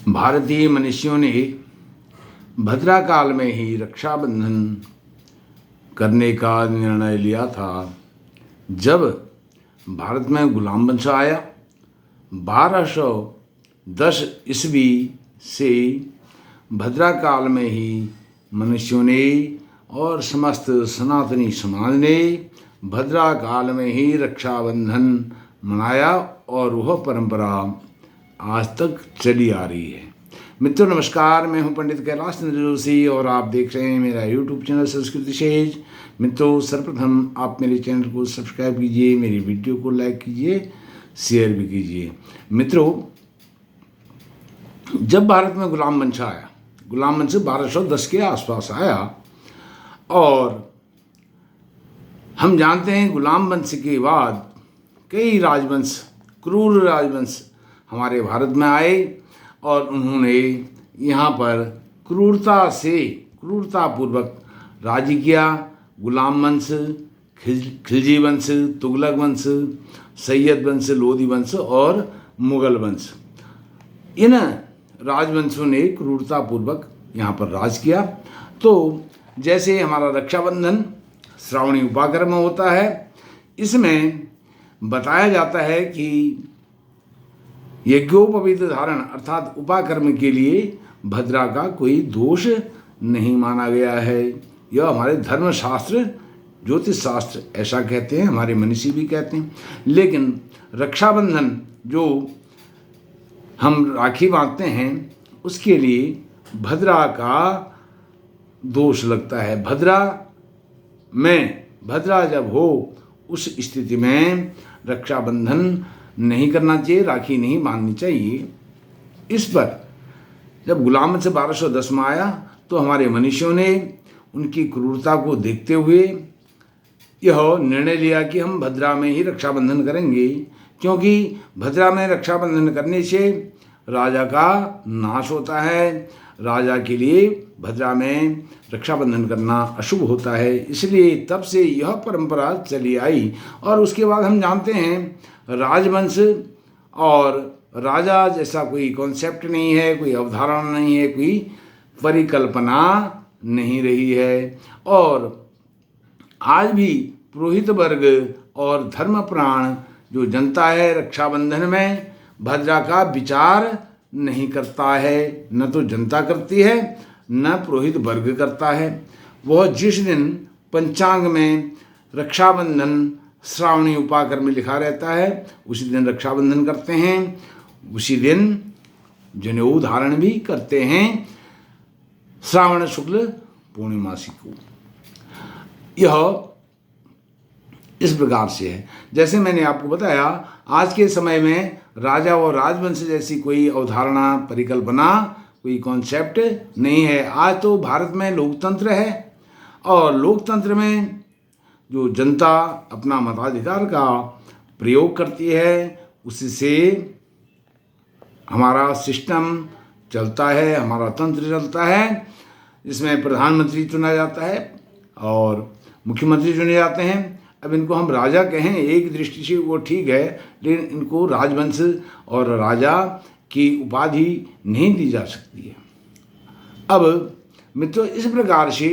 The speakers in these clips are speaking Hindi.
भारतीय मनुष्यों ने भद्रा काल में ही रक्षाबंधन करने का निर्णय लिया था। जब भारत में गुलाम वंश आया 1210 ईस्वी से भद्रा काल में ही मनुष्यों ने और समस्त सनातनी समाज ने भद्रा काल में ही रक्षाबंधन मनाया और वह परंपरा आज तक चली आ रही है। मित्रों नमस्कार, मैं हूं पंडित कैलाश चंद्र जोशी और आप देख रहे हैं मेरा यूट्यूब चैनल संस्कृति सेज। मित्रों सर्वप्रथम आप मेरे चैनल को सब्सक्राइब कीजिए, मेरी वीडियो को लाइक कीजिए, शेयर भी कीजिए। मित्रों जब भारत में गुलाम वंश आया, गुलाम वंश 1210 के आसपास आया और हम जानते हैं गुलाम वंश के बाद कई राजवंश, क्रूर राजवंश हमारे भारत में आए और उन्होंने यहाँ पर क्रूरतापूर्वक राज्य किया। गुलाम वंश, खिलजी वंश, तुगलक वंश, सैयद वंश, लोधी वंश और मुगल वंश, इन राजवंशों ने क्रूरतापूर्वक यहाँ पर राज किया। तो जैसे हमारा रक्षाबंधन श्रावणी उपाकर्म होता है, इसमें बताया जाता है कि यज्ञोपवीत धारण अर्थात उपाकर्म के लिए भद्रा का कोई दोष नहीं माना गया है। यह हमारे धर्मशास्त्र, ज्योतिष शास्त्र ऐसा कहते हैं, हमारे मनीषी भी कहते हैं। लेकिन रक्षाबंधन जो हम राखी बांधते हैं उसके लिए भद्रा का दोष लगता है। भद्रा जब हो उस स्थिति में रक्षाबंधन नहीं करना चाहिए, राखी नहीं बांधनी चाहिए। इस पर जब गुलाम वंश 1210 में आया तो हमारे मनीषियों ने उनकी क्रूरता को देखते हुए यह निर्णय लिया कि हम भद्रा में ही रक्षाबंधन करेंगे, क्योंकि भद्रा में रक्षाबंधन करने से राजा का नाश होता है। राजा के लिए भद्रा में रक्षाबंधन करना अशुभ होता है, इसलिए तब से यह परंपरा चली आई। और उसके बाद हम जानते हैं राजवंश और राजा जैसा कोई कॉन्सेप्ट नहीं है, कोई अवधारणा नहीं है, कोई परिकल्पना नहीं रही है। और आज भी पुरोहित वर्ग और धर्मप्राण जो जनता है रक्षाबंधन में भद्रा का विचार नहीं करता है। न तो जनता करती है न पुरोहित वर्ग करता है। वह जिस दिन पंचांग में रक्षाबंधन श्रावणी उपाकर्म में लिखा रहता है उसी दिन रक्षाबंधन करते हैं, उसी दिन जनेऊ धारण भी करते हैं श्रावण शुक्ल पूर्णिमासी को। यह इस प्रकार से है। जैसे मैंने आपको बताया आज के समय में राजा और राजवंश जैसी कोई अवधारणा, परिकल्पना, कोई कॉन्सेप्ट नहीं है। आज तो भारत में लोकतंत्र है और लोकतंत्र में जो जनता अपना मताधिकार का प्रयोग करती है उससे हमारा सिस्टम चलता है, हमारा तंत्र चलता है। इसमें प्रधानमंत्री चुना जाता है और मुख्यमंत्री चुने जाते हैं। अब इनको हम राजा कहें एक दृष्टि से वो ठीक है, लेकिन इनको राजवंश और राजा की उपाधि नहीं दी जा सकती है। अब मित्रों इस प्रकार से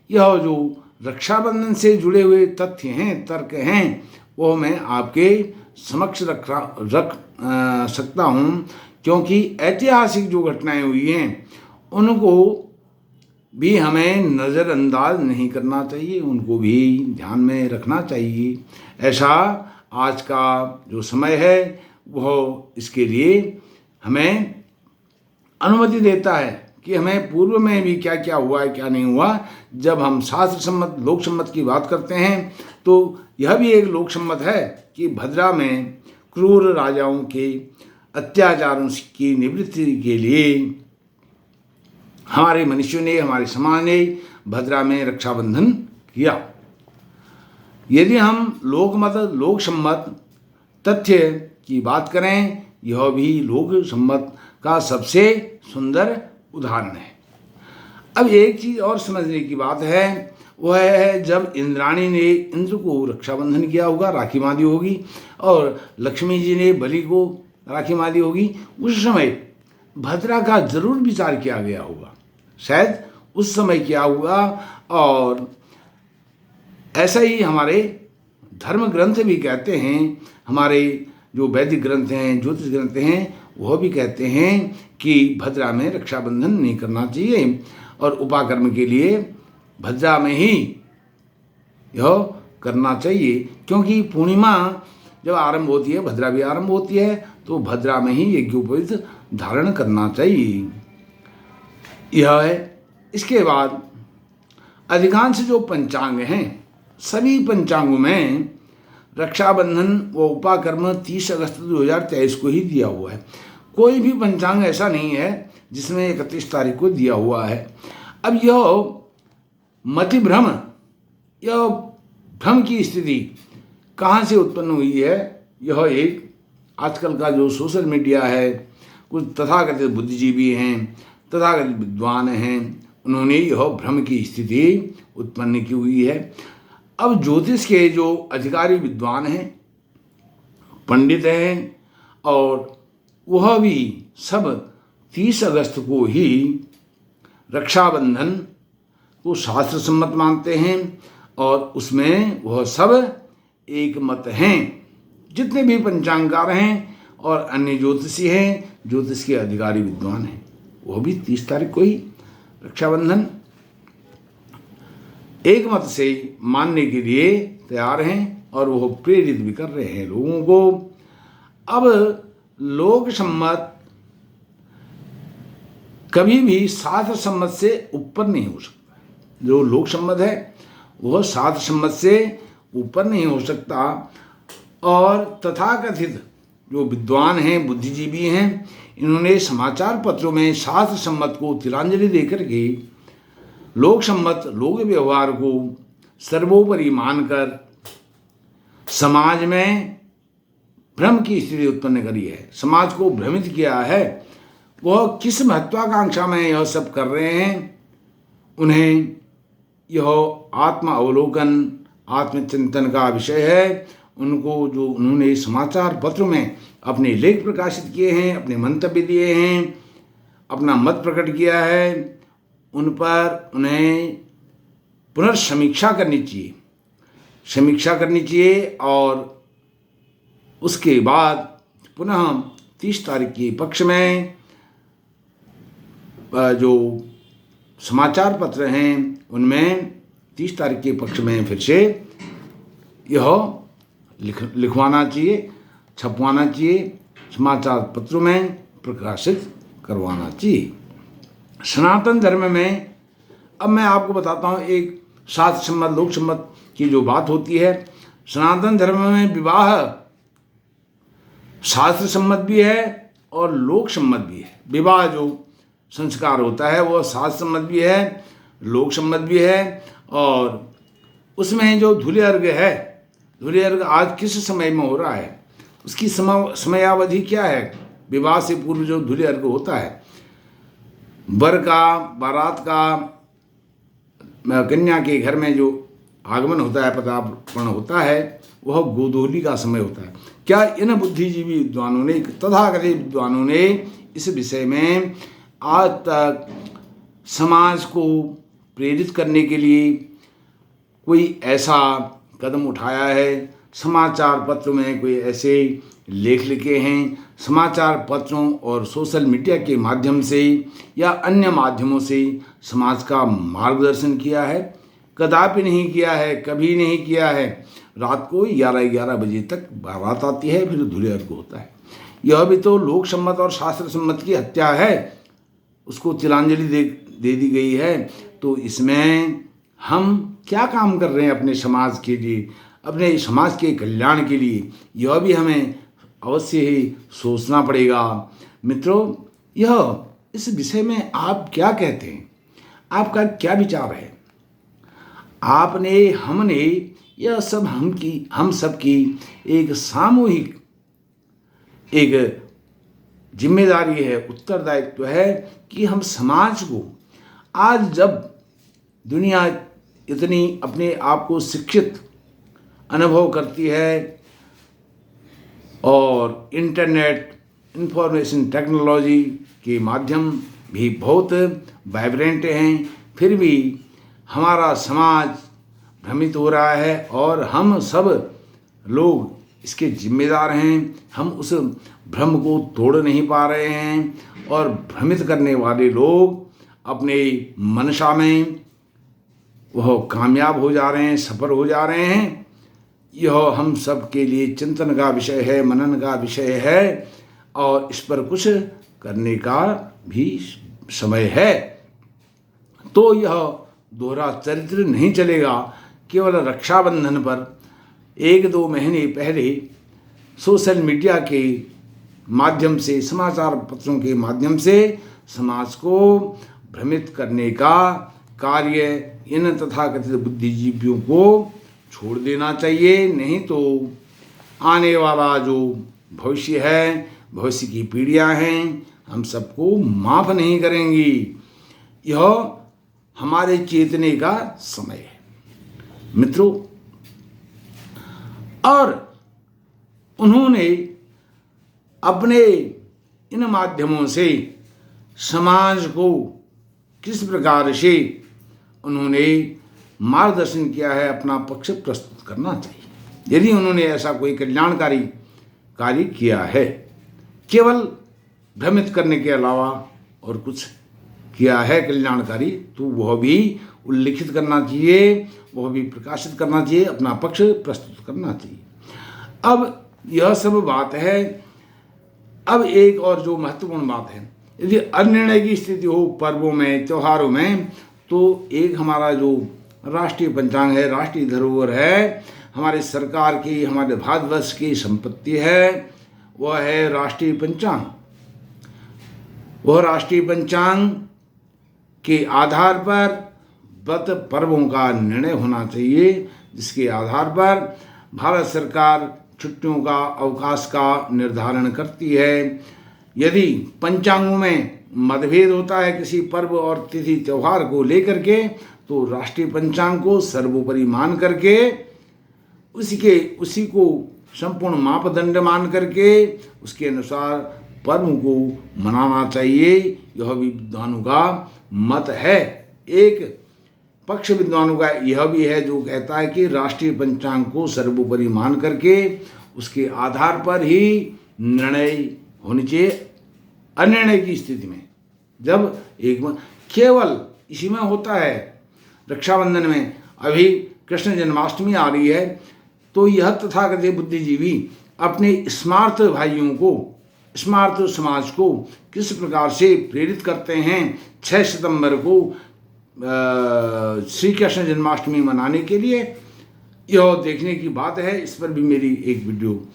यह जो रक्षाबंधन से जुड़े हुए तथ्य हैं, तर्क हैं, वो मैं आपके समक्ष रख सकता हूँ, क्योंकि ऐतिहासिक जो घटनाएं हुई हैं उनको भी हमें नज़रअंदाज नहीं करना चाहिए, उनको भी ध्यान में रखना चाहिए। ऐसा आज का जो समय है वह इसके लिए हमें अनुमति देता है कि हमें पूर्व में भी क्या क्या हुआ है, क्या नहीं हुआ। जब हम शास्त्र सम्मत, लोक सम्मत की बात करते हैं तो यह भी एक लोक सम्मत है कि भद्रा में क्रूर राजाओं के अत्याचारों की निवृत्ति के लिए हमारे मनुष्यों ने, हमारे समाज ने भद्रा में रक्षाबंधन किया। यदि हम लोकमत, लोक सम्मत तथ्य की बात करें, यह भी लोक सम्मत का सबसे सुंदर उदाहरण है। अब एक चीज़ और समझने की बात है, वह है जब इंद्राणी ने इंद्र को रक्षाबंधन किया होगा, राखी बांधी होगी, और लक्ष्मी जी ने बलि को राखी बांधी होगी, उस समय भद्रा का जरूर विचार किया गया होगा, शायद उस समय किया हुआ। और ऐसा ही हमारे धर्म ग्रंथ भी कहते हैं, हमारे जो वैदिक ग्रंथ हैं, ज्योतिष ग्रंथ हैं, वह भी कहते हैं कि भद्रा में रक्षाबंधन नहीं करना चाहिए और उपाकर्म के लिए भद्रा में ही यह करना चाहिए, क्योंकि पूर्णिमा जब आरंभ होती है भद्रा भी आरंभ होती है, तो भद्रा में ही यज्ञोपवीत धारण करना चाहिए। यह है। इसके बाद अधिकांश जो पंचांग हैं, सभी पंचांगों में रक्षाबंधन व उपाकर्म 30 अगस्त 2023 को ही दिया हुआ है। कोई भी पंचांग ऐसा नहीं है जिसमें 31 तारीख को दिया हुआ है। अब यह मतिभ्रम, यह भ्रम की स्थिति कहाँ से उत्पन्न हुई है? यह एक आजकल का जो सोशल मीडिया है, कुछ तथाकथित बुद्धिजीवी हैं, तथाकथित विद्वान हैं, उन्होंने यह भ्रम की स्थिति उत्पन्न की हुई है। अब ज्योतिष के जो अधिकारी विद्वान हैं, पंडित हैं, और वह भी सब 30 अगस्त को ही रक्षाबंधन को शास्त्र सम्मत मानते हैं और उसमें वह सब एक मत हैं। जितने भी पंचांगकार हैं और अन्य ज्योतिषी हैं, ज्योतिष के अधिकारी विद्वान हैं, वह भी 30 तारीख को ही रक्षाबंधन एक मत से मानने के लिए तैयार हैं और वह प्रेरित भी कर रहे हैं लोगों को। अब लोक सम्मत कभी भी शास्त्र सम्मत से ऊपर नहीं हो सकता। जो लोक सम्मत है वह शास्त्र सम्मत से ऊपर नहीं हो सकता। और तथाकथित जो विद्वान हैं, बुद्धिजीवी हैं, इन्होंने समाचार पत्रों में शास्त्र सम्मत को तिलांजलि देकर के लोक सम्मत लोक व्यवहार को सर्वोपरि मानकर समाज में भ्रम की स्थिति उत्पन्न करी है, समाज को भ्रमित किया है। वह किस महत्वाकांक्षा में यह सब कर रहे हैं, उन्हें यह आत्म अवलोकन, आत्मचिंतन का विषय है। उनको जो उन्होंने समाचार पत्र में अपने लेख प्रकाशित किए हैं, अपने मंतव्य दिए हैं, अपना मत प्रकट किया है, उन पर उन्हें पुनर्समीक्षा करनी चाहिए, समीक्षा करनी चाहिए। और उसके बाद पुनः 30 तारीख के पक्ष में जो समाचार पत्र हैं उनमें 30 तारीख के पक्ष में फिर से यह लिखवाना चाहिए, छपवाना चाहिए, समाचार पत्रों में प्रकाशित करवाना चाहिए। सनातन धर्म में अब मैं आपको बताता हूँ एक शास्त्र सम्मत लोक सम्मत की जो बात होती है। सनातन धर्म में विवाह शास्त्र सम्मत भी है और लोक सम्मत भी है। विवाह जो संस्कार होता है वह शास्त्र सम्मत भी है, लोक सम्मत भी है। और उसमें जो धूल्य अर्घ है, धूल्य अर्घ आज किस समय में हो रहा है, उसकी समयावधि क्या है? विवाह से पूर्व जो धूल्य अर्घ होता है, वर का, बारात का, कन्या के घर में जो आगमन होता है, पदार्पण होता है, वह गोधूली का समय होता है। क्या इन बुद्धिजीवी विद्वानों ने, तथाकथित विद्वानों ने इस विषय में आज तक समाज को प्रेरित करने के लिए कोई ऐसा कदम उठाया है? समाचार पत्र में कोई ऐसे लेख लिखे हैं? समाचार पत्रों और सोशल मीडिया के माध्यम से या अन्य माध्यमों से समाज का मार्गदर्शन किया है? कदापि नहीं किया है, कभी नहीं किया है। रात को 11-11 बजे तक बारात आती है, फिर धूल्य अर्घ होता है। यह भी तो लोक सम्मत और शास्त्र सम्मत की हत्या है, उसको तिलांजलि दे दी गई है। तो इसमें हम क्या काम कर रहे हैं अपने समाज के लिए, अपने समाज के कल्याण के लिए? यह भी हमें अवश्य ही सोचना पड़ेगा। मित्रों, यह इस विषय में आप क्या कहते हैं? आपका क्या विचार है? आपने, हमने, यह सब हम सब की एक सामूहिक एक जिम्मेदारी है, उत्तरदायित्व है कि हम समाज को, आज जब दुनिया इतनी अपने आप को शिक्षित अनुभव करती है और इंटरनेट, इंफॉर्मेशन टेक्नोलॉजी के माध्यम भी बहुत वाइब्रेंट हैं, फिर भी हमारा समाज भ्रमित हो रहा है और हम सब लोग इसके जिम्मेदार हैं। हम उस भ्रम को तोड़ नहीं पा रहे हैं और भ्रमित करने वाले लोग अपने मनसा में वह कामयाब हो जा रहे हैं, सफल हो जा रहे हैं। यह हम सब के लिए चिंतन का विषय है, मनन का विषय है और इस पर कुछ करने का भी समय है। तो यह दोहरा चरित्र नहीं चलेगा। केवल रक्षाबंधन पर 1-2 महीने पहले सोशल मीडिया के माध्यम से, समाचार पत्रों के माध्यम से समाज को भ्रमित करने का कार्य इन तथाकथित बुद्धिजीवियों को छोड़ देना चाहिए। नहीं तो आने वाला जो भविष्य है, भविष्य की पीढ़ियां हैं, हम सबको माफ नहीं करेंगी। यह हमारे चेतने का समय है मित्रों। और उन्होंने अपने इन माध्यमों से समाज को किस प्रकार से उन्होंने मार्गदर्शन किया है, अपना पक्ष प्रस्तुत करना चाहिए। यदि उन्होंने ऐसा कोई कल्याणकारी कार्य किया है, केवल भ्रमित करने के अलावा और कुछ किया है कल्याणकारी, तो वह भी उल्लिखित करना चाहिए, वह भी प्रकाशित करना चाहिए, अपना पक्ष प्रस्तुत करना चाहिए। अब यह सब बात है। अब एक और जो महत्वपूर्ण बात है, यदि अनिर्णय की स्थिति हो पर्वों में, त्योहारों में, तो एक हमारा जो राष्ट्रीय पंचांग है, राष्ट्रीय धरोहर है, हमारे सरकार की, हमारे भारतवर्ष की संपत्ति है, वह है राष्ट्रीय पंचांग। वह राष्ट्रीय पंचांग के आधार पर व्रत पर्वों का निर्णय होना चाहिए, जिसके आधार पर भारत सरकार छुट्टियों का, अवकाश का निर्धारण करती है। यदि पंचांगों में मतभेद होता है किसी पर्व और तिथि त्योहार को लेकर के, तो राष्ट्रीय पंचांग को सर्वोपरि मान करके उसी को संपूर्ण मापदंड मान करके उसके अनुसार पर्व को मनाना चाहिए। यह भी विद्वानों का मत है। एक पक्ष विद्वानों का यह भी है जो कहता है कि राष्ट्रीय पंचांग को सर्वोपरि मान करके उसके आधार पर ही निर्णय होनी चाहिए। अनिर्णय की स्थिति में जब एक केवल इसी में होता है, रक्षाबंधन में अभी कृष्ण जन्माष्टमी आ रही है, तो यह तथाकथित बुद्धिजीवी अपने स्मार्त भाइयों को, स्मार्त समाज को किस प्रकार से प्रेरित करते हैं 6 सितंबर को श्री कृष्ण जन्माष्टमी मनाने के लिए, यह देखने की बात है। इस पर भी मेरी एक वीडियो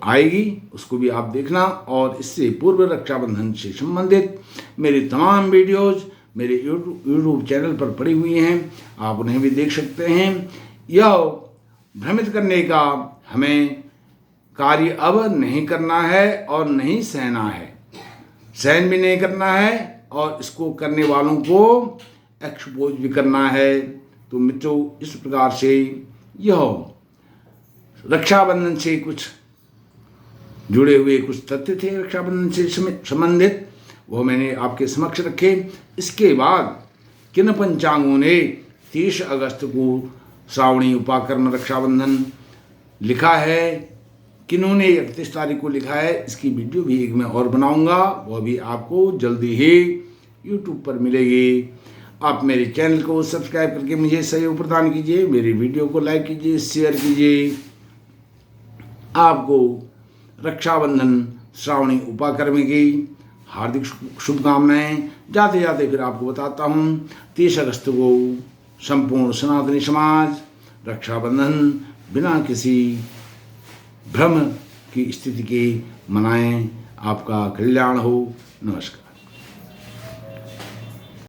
आएगी, उसको भी आप देखना। और इससे पूर्व रक्षाबंधन से संबंधित मेरी तमाम वीडियोज़ मेरे यूट्यूब चैनल पर पड़ी हुई हैं, आप उन्हें भी देख सकते हैं। यह भ्रमित करने का हमें कार्य अब नहीं करना है और नहीं सहना है, सहन भी नहीं करना है और इसको करने वालों को एक्सपोज भी करना है। तो मित्रों, इस प्रकार से यह रक्षाबंधन से कुछ जुड़े हुए कुछ तथ्य थे रक्षाबंधन से संबंधित, वो मैंने आपके समक्ष रखे। इसके बाद किन पंचांगों ने 30 अगस्त को श्रावणी उपाकर्म रक्षाबंधन लिखा है, किन्होंने 31 तारीख को लिखा है, इसकी वीडियो भी एक मैं और बनाऊंगा, वह भी आपको जल्दी ही यूट्यूब पर मिलेगी। आप मेरे चैनल को सब्सक्राइब करके मुझे सहयोग प्रदान कीजिए, मेरी वीडियो को लाइक कीजिए, शेयर कीजिए। आपको रक्षाबंधन श्रावणी उपाकर्म की हार्दिक शुभकामनाएं। जाते जाते फिर आपको बताता हूँ, 30 अगस्त को संपूर्ण सनातनी समाज रक्षाबंधन बिना किसी भ्रम की स्थिति के मनाएं। आपका कल्याण हो। नमस्कार।